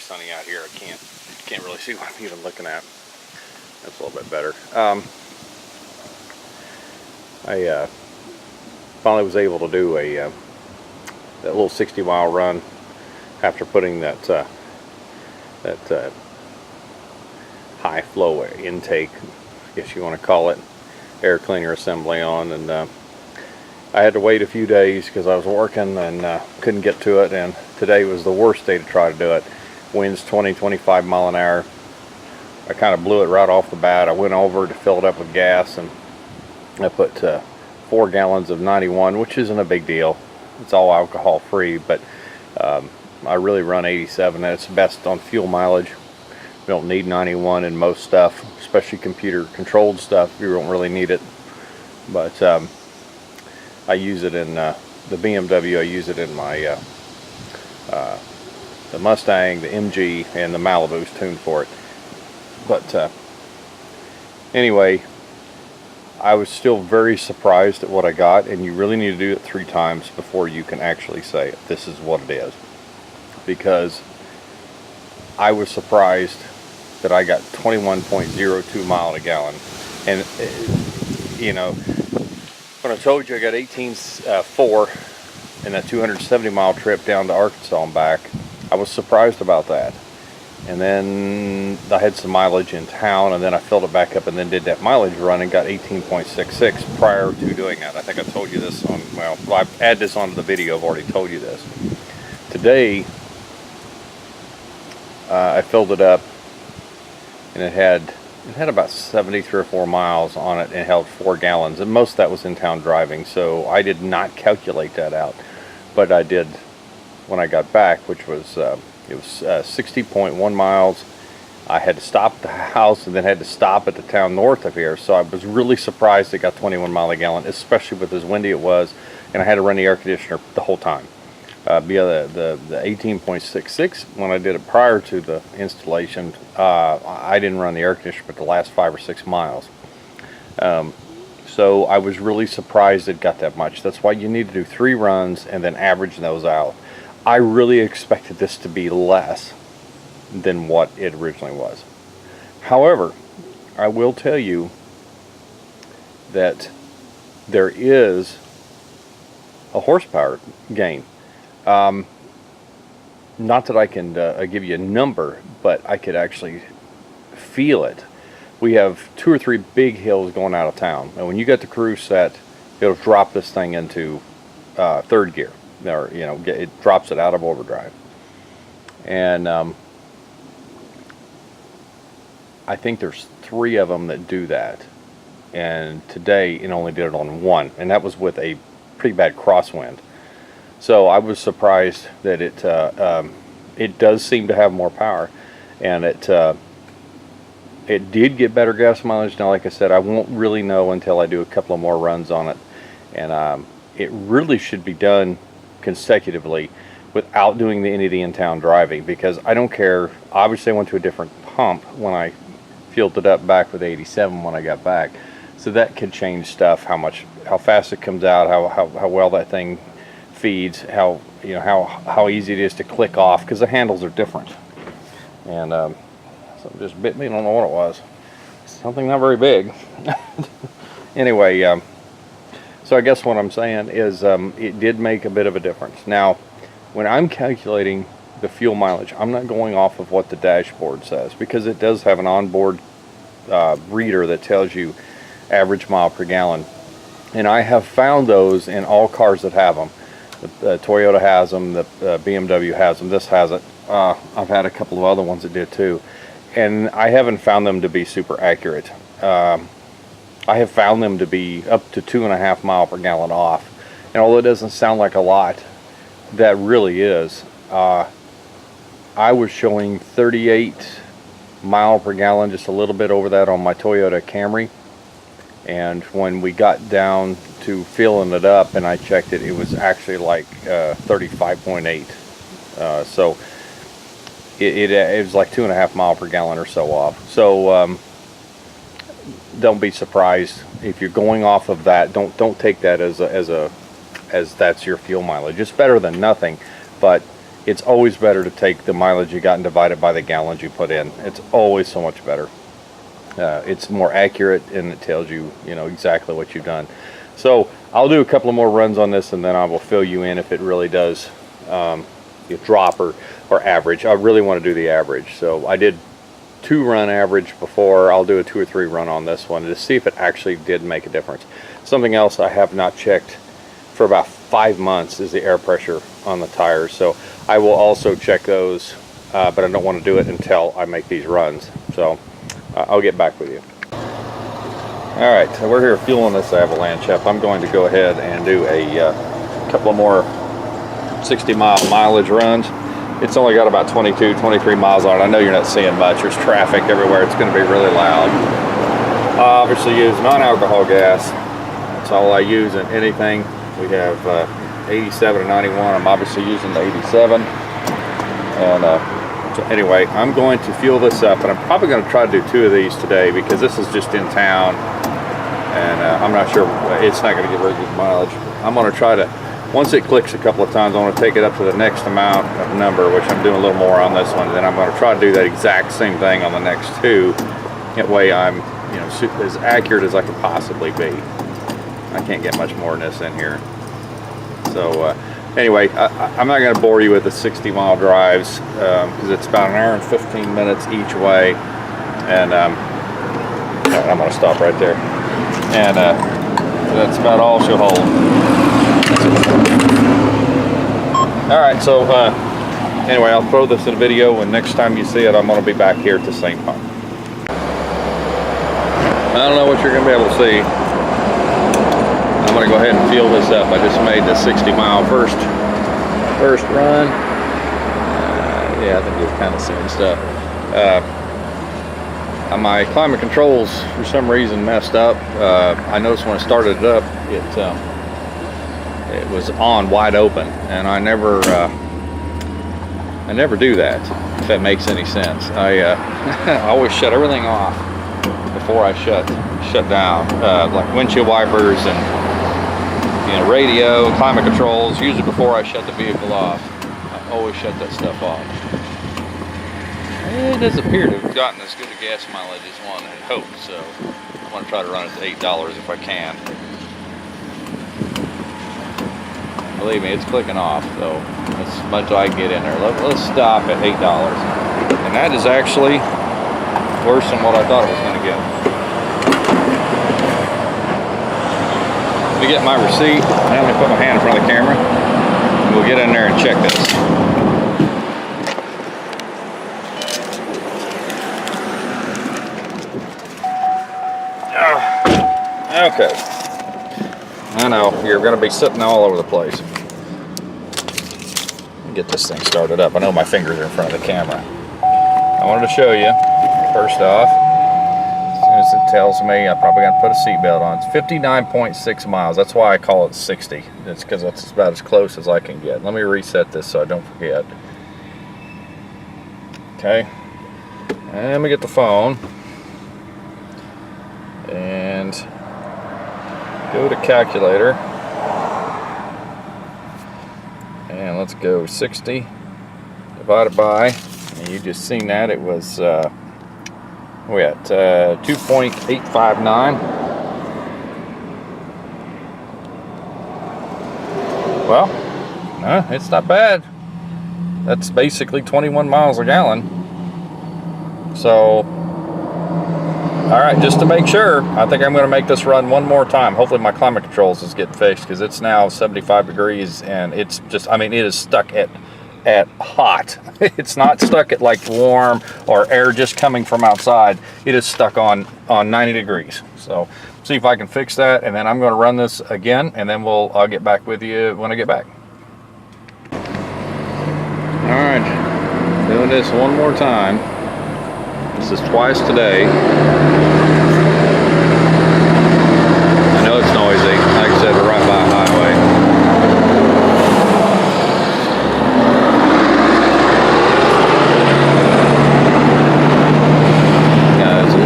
sunny out here. I can't really see what I'm even looking at. That's a little bit better. I finally was able to do that little 60-mile run after putting that high flow intake, I guess you want to call it, air cleaner assembly on, and I had to wait a few days because I was working and couldn't get to it, and today was the worst day to try to do it. Winds 20-25 mile an hour. I kind of blew it right off the bat. I went over to fill it up with gas, and I put 4 gallons of 91, which isn't a big deal. It's all alcohol free, but I really run 87, and it's best on fuel mileage. We don't need 91 in most stuff, especially computer controlled stuff. You don't really need it, but I use it in the BMW. I use it in my the Mustang, the MG, and the Malibu's tuned for it. But anyway, I was still very surprised at what I got, and you really need to do it 3 times before you can actually say this is what it is, because I was surprised that I got 21.02 mile a gallon. And you know, when I told you I got 18.4 in that 270 mile trip down to Arkansas and back, I was surprised about that. And then I had some mileage in town, and then I filled it back up and then did that mileage run and got 18.66 prior to doing that. I think I told you this on, well, I add this onto the video. I've already told you this. Today I filled it up, and it had about 73 or 4 miles on it, and it held 4 gallons, and most of that was in town driving, so I did not calculate that out, but I did when I got back, which was it was 60.1 miles. I had to stop at the house and then had to stop at the town north of here, so I was really surprised it got 21 mile a gallon, especially with as windy it was, and I had to run the air conditioner the whole time. The 18.66, when I did it prior to the installation, I didn't run the air conditioner but the last 5 or 6 miles. So I was really surprised it got that much. That's why you need to do 3 runs and then average those out. I really expected this to be less than what it originally was. However, I will tell you that there is a horsepower gain. Not that I can give you a number, but I could actually feel it. We have 2 or 3 big hills going out of town, and when you get the cruise set, it'll drop this thing into 3rd gear, or you know, it drops it out of overdrive. And I think there's 3 of them that do that, and today it only did it on 1, and that was with a pretty bad crosswind. So I was surprised that it does seem to have more power, and it did get better gas mileage. Now, like I said, I won't really know until I do a couple of more runs on it, and it really should be done consecutively without doing any of the in-town driving, because I don't care. Obviously, I went to a different pump when I fueled it up back with 87 when I got back, so that could change stuff. How fast it comes out, how well that thing feeds, how easy it is to click off, because the handles are different. And something just bit me. I don't know what it was. Something not very big. Anyway, so I guess what I'm saying is it did make a bit of a difference. Now, when I'm calculating the fuel mileage, I'm not going off of what the dashboard says, because it does have an onboard reader that tells you average mile per gallon, and I have found those in all cars that have them. The Toyota has them, the BMW has them, this has it. I've had a couple of other ones that did too, and I haven't found them to be super accurate. I have found them to be up to 2.5 mile per gallon off, and although it doesn't sound like a lot, that really is. I was showing 38 mile per gallon, just a little bit over that on my Toyota Camry, and when we got down to filling it up and I checked it, it was actually like 35.8. So it was like 2.5 mile per gallon or so off. So don't be surprised if you're going off of that. Don't take that as that's your fuel mileage. It's better than nothing, but it's always better to take the mileage you got and divide it by the gallons you put in. It's always so much better. It's more accurate, and it tells you, exactly what you've done. So I'll do a couple of more runs on this, and then I will fill you in if it really does drop or average. I really want to do the average. So I did 2 run average before. I'll do a 2 or 3 run on this one to see if it actually did make a difference. Something else I have not checked for about 5 months is the air pressure on the tires. So I will also check those, but I don't want to do it until I make these runs. So I'll get back with you. All right, so we're here fueling this Avalanche up. I'm going to go ahead and do a couple of more 60-mile mileage runs. It's only got about 22, 23 miles on it. I know you're not seeing much. There's traffic everywhere. It's going to be really loud. I obviously use non-alcohol gas. That's all I use in anything. We have 87 and 91. I'm obviously using the 87. And so anyway, I'm going to fuel this up, and I'm probably going to try to do 2 of these today because this is just in town, and I'm not sure, it's not going to get very good mileage. I'm going to try to, once it clicks a couple of times, I want to take it up to the next amount of number, which I'm doing a little more on this one, and then I'm going to try to do that exact same thing on the next 2. That way I'm, as accurate as I can possibly be. I can't get much more than this in here. So anyway, I'm not going to bore you with the 60-mile drives because it's about 1 hour and 15 minutes each way, and I'm going to stop right there. And that's about all she'll hold. All right, so anyway, I'll throw this in a video, and next time you see it, I'm going to be back here at the same pump. I don't know what you're going to be able to see. I'm going to go ahead and fuel this up. I just made the 60-mile first run. Yeah, I think you're kind of seeing stuff. My climate controls for some reason messed up. I noticed when I started it up, it was on wide open, and I never do that, if that makes any sense. I always shut everything off before I shut down, like windshield wipers and radio, climate controls. Usually before I shut the vehicle off, I always shut that stuff off. It does appear to have gotten as good a gas mileage as one had hoped, so I want to try to run it to $8 if I can. Believe me, it's clicking off, so as much as I can get in there. Let's stop at $8. And that is actually worse than what I thought it was going to get. Let me get my receipt, and I'm going to put my hand in front of the camera, and we'll get in there and check this. Okay. I know, you're going to be sitting all over the place. Let me get this thing started up. I know my fingers are in front of the camera. I wanted to show you, first off, as soon as it tells me, I'm probably going to put a seatbelt on. It's 59.6 miles. That's why I call it 60. It's because that's about as close as I can get. Let me reset this so I don't forget. Okay. And let me get the phone. And go to calculator. And let's go 60 divided by, and you just seen that it was we at 2.859. Well, no, it's not bad. That's basically 21 miles a gallon. So all right, just to make sure, I think I'm going to make this run one more time. Hopefully my climate controls is getting fixed, because it's now 75 degrees and it's just, I mean, it is stuck at hot. It's not stuck at like warm or air just coming from outside. It is stuck on 90 degrees. So see if I can fix that, and then I'm going to run this again, and then I'll get back with you when I get back. All right, doing this one more time. This is twice today. I know it's noisy. Like I said, we're right by a highway. Yeah, it's a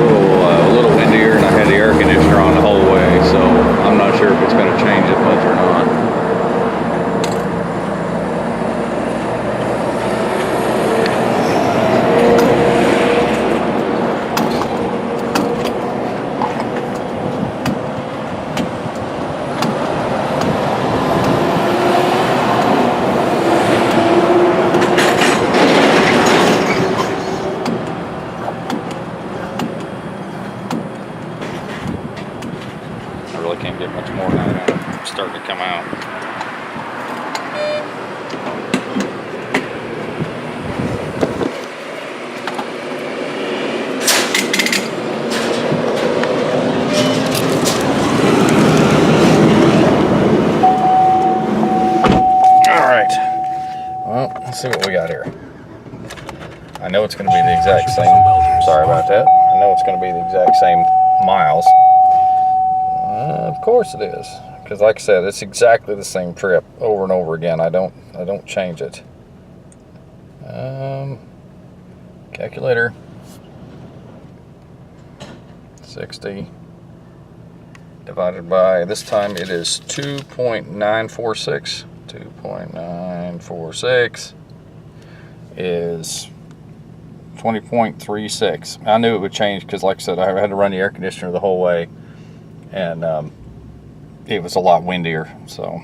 little windier, and I had the air conditioner on the whole way, so I'm not sure if it's going to change it much or not. let's see what we got here. I know it's going to be the exact same. Sorry about that. I know it's going to be the exact same miles. Of course it is, because like I said, it's exactly the same trip over and over again. I don't change it. Calculator. 60 divided by, this time it is 2.946. 2.946 is 20.36. I knew it would change because, like I said, I had to run the air conditioner the whole way, and it was a lot windier. So,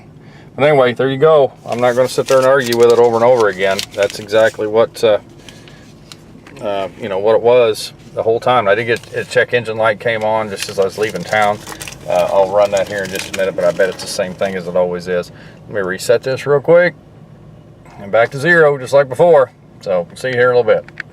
but anyway, there you go. I'm not going to sit there and argue with it over and over again. That's exactly what you know, what it was the whole time. I did get a check engine light came on just as I was leaving town. I'll run that here in just a minute, but I bet it's the same thing as it always is. Let me reset this real quick, and back to 0 just like before. So see you here in a little bit.